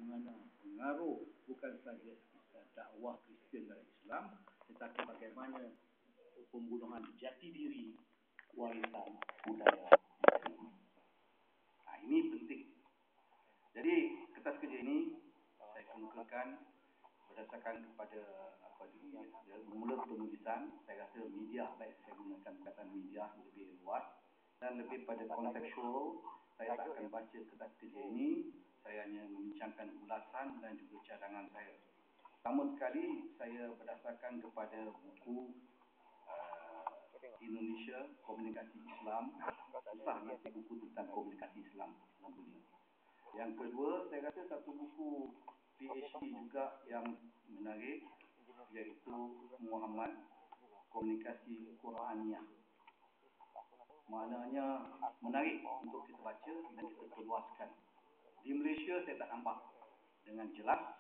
bagaimana pengaruh bukan saja dakwah Kristian dalam Islam, tetapi bagaimana pembunuhan jati diri warisan budaya. Nah, ini penting. Jadi kertas kerja ini saya kemukakan berdasarkan kepada bermula penulisan. Saya rasa media, baik saya gunakan perkataan media lebih luas dan lebih pada kontekstual. Saya tak akan baca kertas kerja ini, saya hanya membincangkan ulasan dan juga cadangan saya. Pertama sekali saya berdasarkan kepada buku Indonesia Komunikasi Islam. Susah nak buku tentang komunikasi Islam. Yang kedua, saya rasa satu buku PhD juga yang menarik, iaitu Muhammad Komunikasi Qur'aniyah. Maknanya menarik untuk kita baca dan kita perluaskan. Di Malaysia saya tak nampak dengan jelas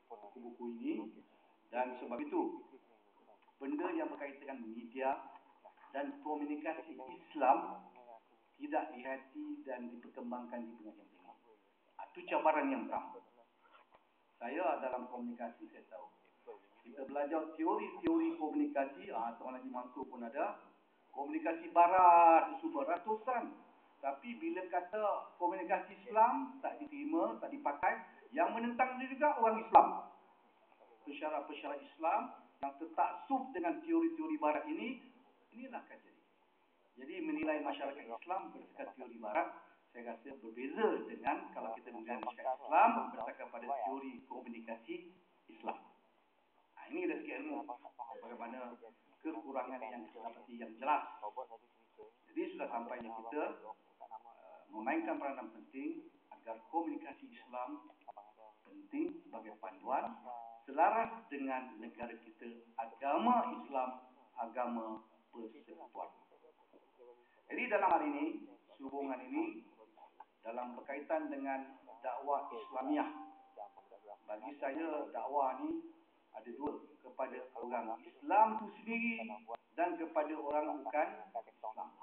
buku-buku ini, dan sebab itu benda yang berkaitan dengan media dan komunikasi Islam tidak dihati dan diperkembangkan di pengajian tinggi. Itu cabaran yang berat. Saya dalam komunikasi saya tahu. Kita belajar teori-teori komunikasi, Tuan Haji Mansur pun ada. Komunikasi barat itu beratusan. Tapi bila kata komunikasi Islam tak diterima, tak dipakai, yang menentang dia juga orang Islam. Pensyarah-pensyarah Islam yang tertaksub dengan teori-teori barat ini, inilah kajian. Jadi menilai masyarakat Islam berdasarkan teori barat, saya rasa berbeza dengan kalau kita menilai masyarakat Islam berdasarkan pada teori komunikasi Islam. Nah, ini dari segi ilmu bagaimana kekurangan yang kita dapati yang jelas. Jadi sudah sampainya kita memainkan peranan penting agar komunikasi Islam penting sebagai panduan selaras dengan negara kita, agama Islam, agama persekutuan. Jadi dalam hal ini, sehubungan ini dalam berkaitan dengan dakwah Islamiah. Bagi saya dakwah ni ada dua, kepada orang Islam itu sendiri dan kepada orang bukan Islam.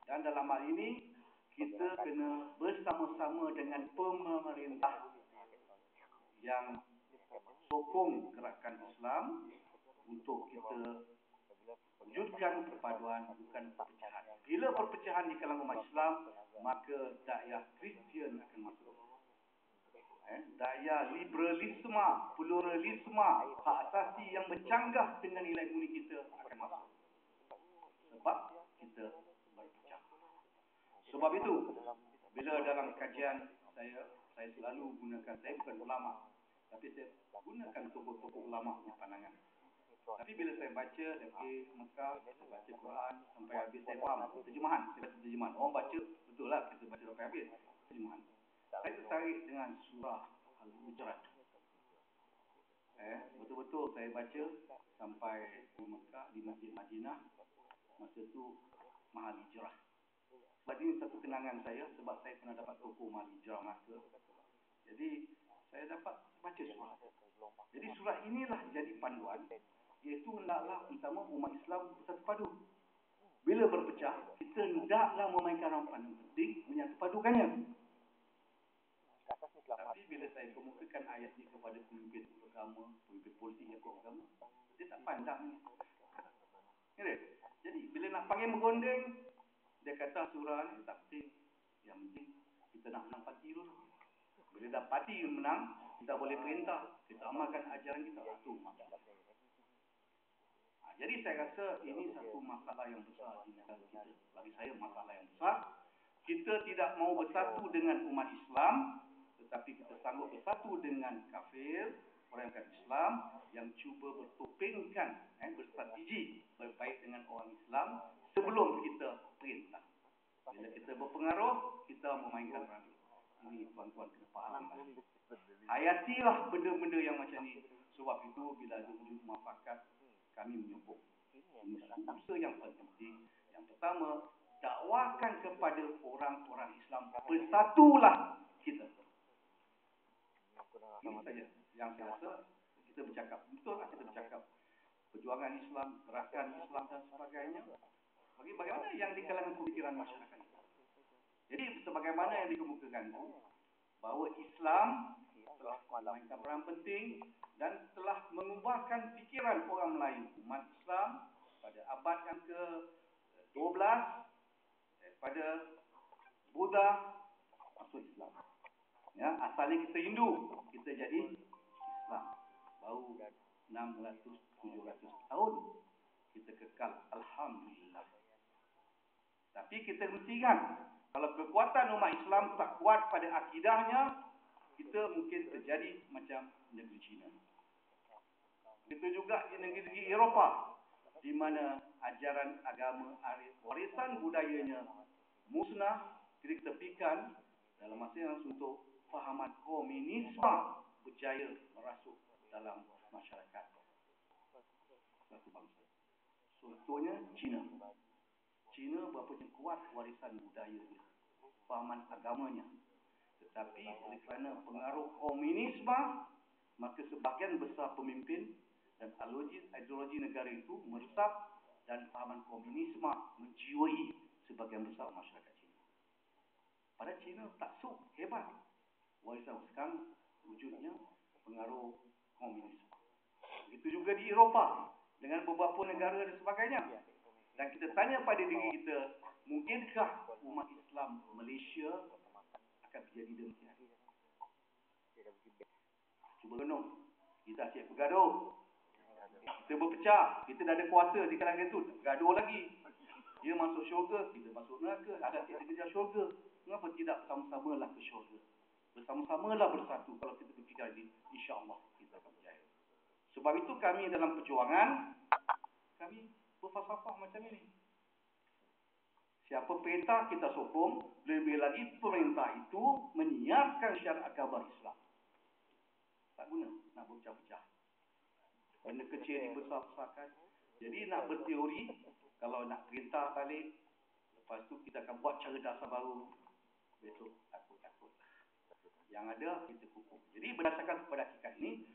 Dan dalam hal ini kita kena bersama-sama dengan pemerintah yang sokong gerakan Islam untuk kita wujudkan perpaduan, bukan perpecahan. Bila perpecahan di kalangan umat Islam, maka dakwah Kristian akan masuk. Daya liberalisme, pluralisme, hak asasi yang bercanggah dengan nilai murni kita akan masuk. Sebab kita berpecah. Sebab itu, bila dalam kajian saya selalu gunakan, saya bukan ulama, tapi saya gunakan tokoh-tokoh ulama punya pandangan. Tapi bila saya baca, saya pergi Mekah, saya baca Quran sampai habis, saya faham terjemahan. Saya baca terjemahan. Orang baca, betul lah kita baca sampai habis terjemahan. Saya tertarik dengan surah Al-Hujurat. Betul-betul saya baca sampai di Mekah, di Masjid Madinah. Masa itu Mahal Hijrah. Sebab ini satu kenangan saya, sebab saya pernah dapat tokoh Mahal Hijrah masa. Jadi saya dapat baca surah. Jadi surah inilah jadi panduan, iaitu hendaklah pertama umat Islam bersatu padu. Bila berpecah, kita hendaklah memainkan ramparan yang penting menyatu padukannya. Tapi bila saya kemukakan ayat ini kepada pemimpin agama, pemimpin politik yang agama, dia tak pandang. Jadi bila nak panggil menggondeng, dia kata surah ni tak penting. Yang penting kita nak menang parti dulu. Bila dah parti menang, kita boleh perintah, kita amalkan ajaran kita. Itu masalah. Jadi saya rasa ini satu masalah yang besar di negara kita. Bagi saya masalah yang besar. Kita tidak mau bersatu dengan umat Islam, tetapi kita sanggup bersatu dengan kafir, orang yang Islam yang cuba bertopengkan, berstrategi berbaik dengan orang Islam sebelum kita perintah. Bila kita berpengaruh, kita memainkan peranan. Ini tuan-tuan kena faham. Hayatilah benda-benda yang macam ni. Sebab itu bila ada wujud muafakat, kami menyokong. Ini usaha yang penting. Yang pertama, dakwakan kepada orang-orang Islam, bersatulah kita. Ini saja yang saya rasa kita bercakap. Betul tak kita bercakap perjuangan Islam, gerakan Islam dan sebagainya. Bagaimana yang di kalangan pemikiran masyarakat. Jadi sebagaimana yang dikemukakan itu, bahawa Islam telah memainkan peran penting dan telah mengubahkan fikiran orang Melayu. Umat Islam pada abad yang ke-12 pada Buddha masuk Islam. Ya, asalnya kita Hindu, kita jadi Islam. Baru 600-700 tahun kita kekal, alhamdulillah. Tapi kita mesti ingat, kalau kekuatan umat Islam tak kuat pada akidahnya, kita mungkin terjadi macam negeri China. Itu juga di negeri Eropah, di mana ajaran agama, warisan budayanya musnah, diketepikan dalam masa yang untuk fahaman komunisme berjaya merasuk dalam masyarakat satu bangsa. Contohnya China. China berapa kuat warisan budaya dia, fahaman agamanya. Tetapi oleh kerana pengaruh komunisme, maka sebahagian besar pemimpin dan ideologi negara itu meresap dan fahaman komunisme menjiwai sebahagian besar masyarakat China. Pada China tak hebat warisan, sekarang wujudnya pengaruh komunisme. Begitu juga di Eropah dengan beberapa negara dan sebagainya. Dan kita tanya pada diri kita, mungkinkah umat Islam Malaysia akan menjadi demikian? Cuba renung. Kita asyik bergaduh. Kita berpecah. Kita dah ada kuasa di kalangan itu. Gaduh lagi. Dia masuk syurga, kita masuk neraka. Ada kita kejar syurga. Mengapa tidak bersama-samalah ke syurga? Bersama-samalah bersatu. Kalau kita berfikir ini, insya-Allah kita akan berjaya. Sebab itu kami dalam perjuangan, kami berfalsafah macam ini. Siapa perintah kita sokong, lebih lagi perintah itu menyiarkan syiar agama Islam. Tak guna nak berpecah-pecah. Benda kecil dibesar-besarkan. Jadi nak berteori, kalau nak perintah balik, lepas tu kita akan buat cara dasar baru. Besok takut-takut. Yang ada kita kukuh. Jadi berdasarkan kepada hakikat ini,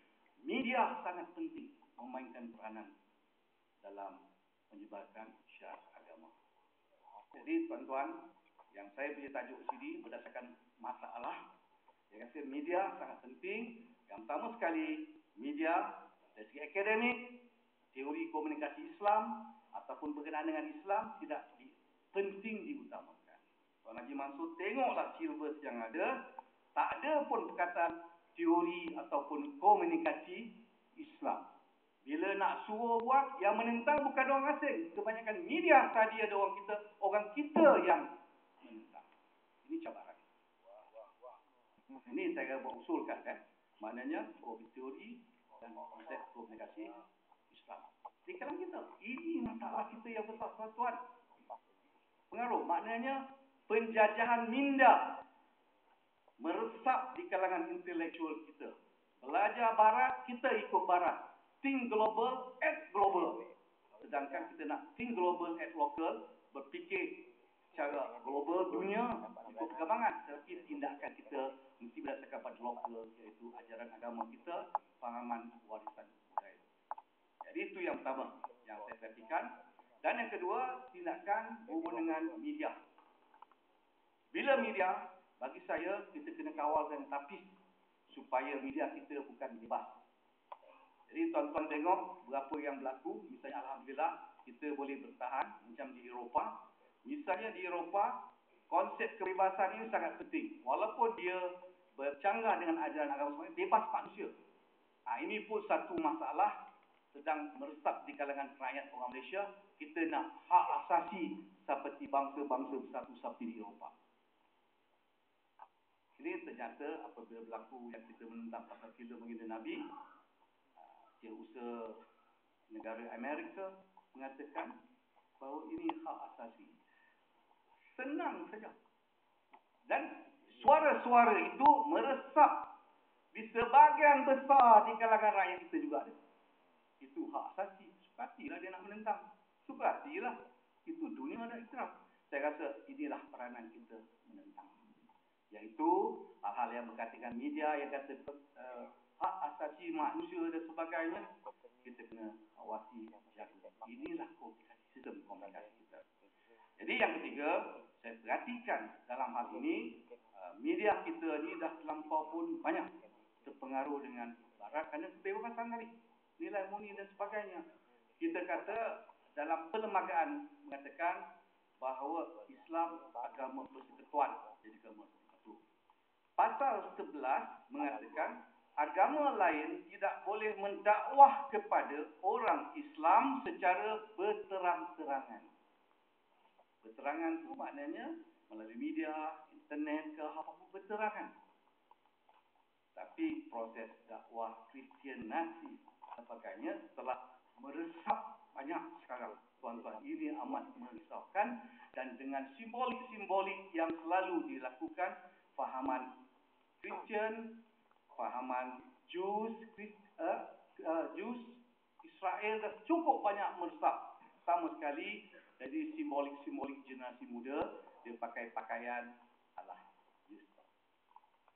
media sangat penting memainkan peranan dalam menyebarkan syiar agama. Jadi tuan-tuan, yang saya punya tajuk sini berdasarkan masalah, saya kata media sangat penting. Yang pertama sekali, media dari segi akademik, teori komunikasi Islam ataupun berkenaan dengan Islam tidak penting diutamakan. Tuan Haji Mansur tengoklah silabus yang ada, tak ada pun perkataan teori ataupun komunikasi Islam. Bila nak suruh buat, yang menentang bukan orang asing. Kebanyakan media tadi ada orang kita yang menentang. Ini cabaran. Ini saya usulkan kan. Maknanya teori dan konsep komunikasi Islam. Di kalangan kita, ini masalah kita yang besar, tuan-tuan. Pengaruh, maknanya penjajahan minda meresap di kalangan intelektual kita. Belajar barat, kita ikut barat. Think global, act global. Sedangkan kita nak think global, act local, berfikir secara global dunia, ikut perkembangan. Tetapi tindakan kita mesti berdasarkan pada lokal, iaitu ajaran agama kita, fahaman warisan budaya. Jadi itu yang pertama yang saya perhatikan. Dan yang kedua, tindakan berhubung dengan media. Bila media, bagi saya, kita kena kawal dengan tapis supaya media kita bukan bebas. Jadi tuan-tuan tengok berapa yang berlaku. Misalnya alhamdulillah kita boleh bertahan macam di Eropah. Misalnya di Eropah, konsep kebebasan ini sangat penting. Walaupun dia bercanggah dengan ajaran agama, bebas manusia. Ini pun satu masalah sedang meresap di kalangan rakyat orang Malaysia. Kita nak hak asasi seperti bangsa-bangsa bersatu seperti di Eropah. Ini ternyata apabila berlaku yang kita menentang pasal filem baginda Nabi, usaha negara Amerika mengatakan bahawa ini hak asasi. Senang saja. Dan suara-suara itu meresap di sebahagian besar di kalangan rakyat kita juga ada. Itu hak asasi. Sukatilah dia nak menentang. Sukatilah. Itu dunia ada ikrar. Saya rasa inilah peranan kita menentang. Iaitu hal-hal yang berkaitan dengan media yang kata hak asasi manusia dan sebagainya, kita kena awasi, jaga. Inilah sistem komunikasi kita. Jadi yang ketiga, saya perhatikan dalam hal ini, media kita ni dah terlampau pun banyak terpengaruh dengan barat kerana kebebasan tadi, nilai murni dan sebagainya. Kita kata dalam perlembagaan mengatakan bahawa Islam agama persekutuan, jadi agama persekutu. Pasal 11 mengatakan agama lain tidak boleh mendakwah kepada orang Islam secara berterang-terangan. Berterangan tu maknanya melalui media, internet ke apa-apa berterangan. Tapi proses dakwah Kristianasi sebagainya telah meresap banyak sekarang. Tuan-tuan, ini amat merisaukan dan dengan simbolik-simbolik yang selalu dilakukan, fahaman Kristian, fahaman Jews, Israel dah cukup banyak meresap. Sama sekali. Jadi simbolik-simbolik generasi muda, dia pakai pakaian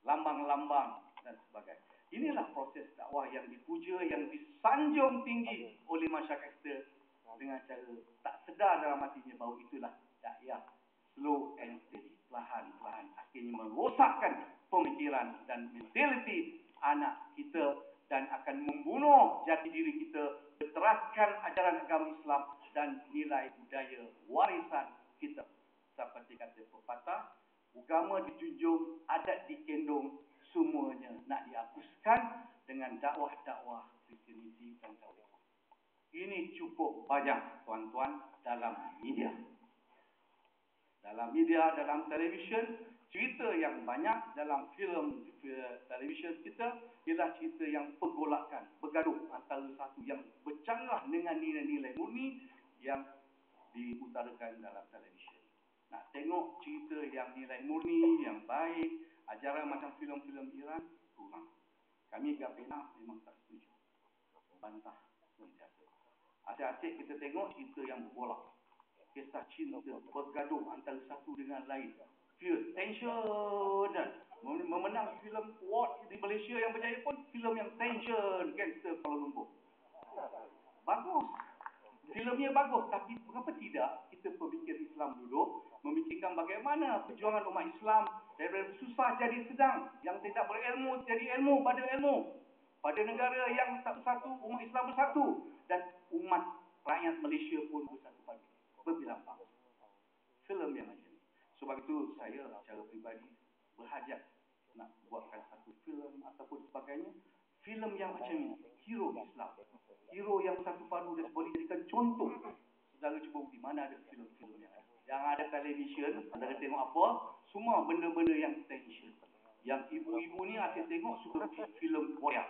lambang-lambang dan sebagainya. Inilah proses dakwah yang dipuja, yang disanjung tinggi oleh masyarakat kita dengan cara tak sedar dalam hatinya bahawa itulah dakwah slow and steady, perlahan-lahan akhirnya merosakkan pemikiran dan mentaliti anak kita dan akan membunuh jati diri kita, berteraskan ajaran agama Islam dan nilai budaya warisan kita. Seperti kata pepatah, agama dijunjung, adat dikendung, semuanya nak dihapuskan dengan dakwah-dakwah Kristianiti dan dakwah. Ini cukup banyak, tuan-tuan, dalam media. Dalam media, dalam televisyen, cerita yang banyak dalam filem televisyen kita ialah cerita yang pergolakan, bergaduh antara satu yang bercanggah dengan nilai-nilai murni yang diutarakan dalam televisyen. Nak tengok cerita yang nilai murni, yang baik, ajaran macam filem-filem Iran, kurang. Kami Gapena memang tak setuju. Bantah sentiasa. Asyik-asyik kita tengok cerita yang bergolak. Kisah cinta, bergaduh antara satu dengan lain. Fierce, tension. Memenang filem award di Malaysia yang berjaya pun, filem yang tension, gangster Kuala Lumpur. Bagus. Filmnya bagus, tapi mengapa tidak kita pemikir Islam duduk memikirkan bagaimana perjuangan umat Islam dari susah jadi sedang, yang tidak berilmu jadi ilmu pada ilmu, pada negara yang tak bersatu, umat Islam bersatu dan umat rakyat Malaysia pun bersatu padu, berbilang bangsa. Filem yang macam ni. Sebab itu saya secara peribadi berhajat nak buatkan satu filem ataupun sebagainya, filem yang macam ni, hero Islam, hero yang satu padu dan boleh jadikan contoh. Saudara cuba di mana ada filem-filem yang ada televisyen, saudara tengok apa, semua benda-benda yang tension. Yang ibu-ibu ni asyik tengok suka filem Korea.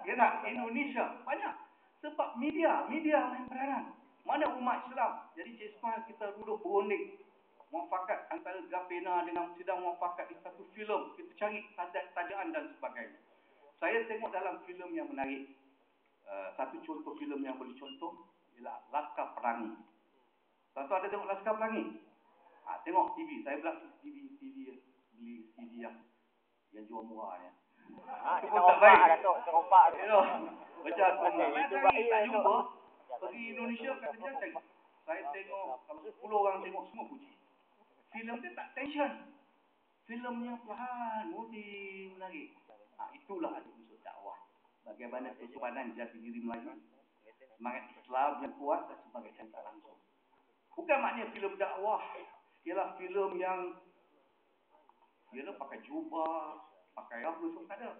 Ya tak? Indonesia banyak. Sebab media main peranan. Mana umat Islam? Jadi Cik Ismail kita duduk berunding. Muafakat antara Gapena dengan sedang muafakat di satu filem. Kita cari tajaan dan sebagainya. Saya tengok dalam filem yang menarik. Satu contoh filem yang boleh contoh ialah Laskar Pelangi. Tuan-tuan ada tengok Laskar Pelangi? Tengok TV. Saya belah TV beli CD yang jual murah ya. Itu pun tak baik. Terompak. Macam semua. Tak jumpa. Pergi Indonesia kat kerja cari. Saya tengok, kalau 10 orang tengok semua puji. Filem dia tak tension. Filemnya perlahan, mudi, menarik. Itulah ada unsur dakwah. Bagaimana kesubanan jati diri Melayu, semangat Islam yang kuat dan sebagai tak langsung. Bukan maknanya filem dakwah ialah filem yang pakai jubah, pakai apa semua, tak ada.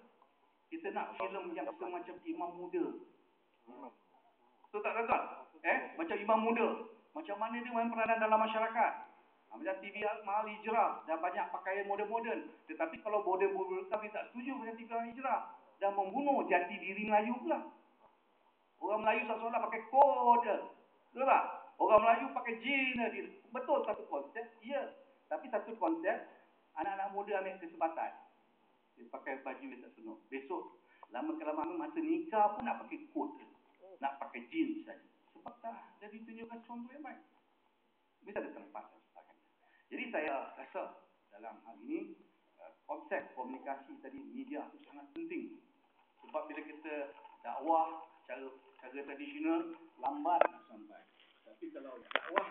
Kita nak filem yang semacam Imam Muda. Betul tak tuan-tuan? Macam Imam Muda. Macam mana dia main peranan dalam masyarakat. Macam TV Mahal Hijrah. Dah banyak pakaian moden-moden. Tetapi kalau moden-moden kami tak setuju dengan TV Mahal Hijrah. Dah membunuh jati diri Melayu pula. Orang Melayu seolah-olah pakai kod. Betul tak? Orang Melayu pakai jin. Betul satu konsep? Ya. Tapi satu konsep, anak-anak muda ambil kesempatan. Dia pakai baju yang tak senuh. Besok, lama-kelamaan masa nikah pun nak pakai kod. Nak pakai jin saja. Sebab tak jadi tunjukkan contoh yang baik. Bisa ada tempat dan sebagainya. Jadi saya rasa dalam hal ini, konsep komunikasi tadi, media itu sangat penting. Sebab bila kita dakwah cara tradisional, lambat sampai. Tapi kalau dakwah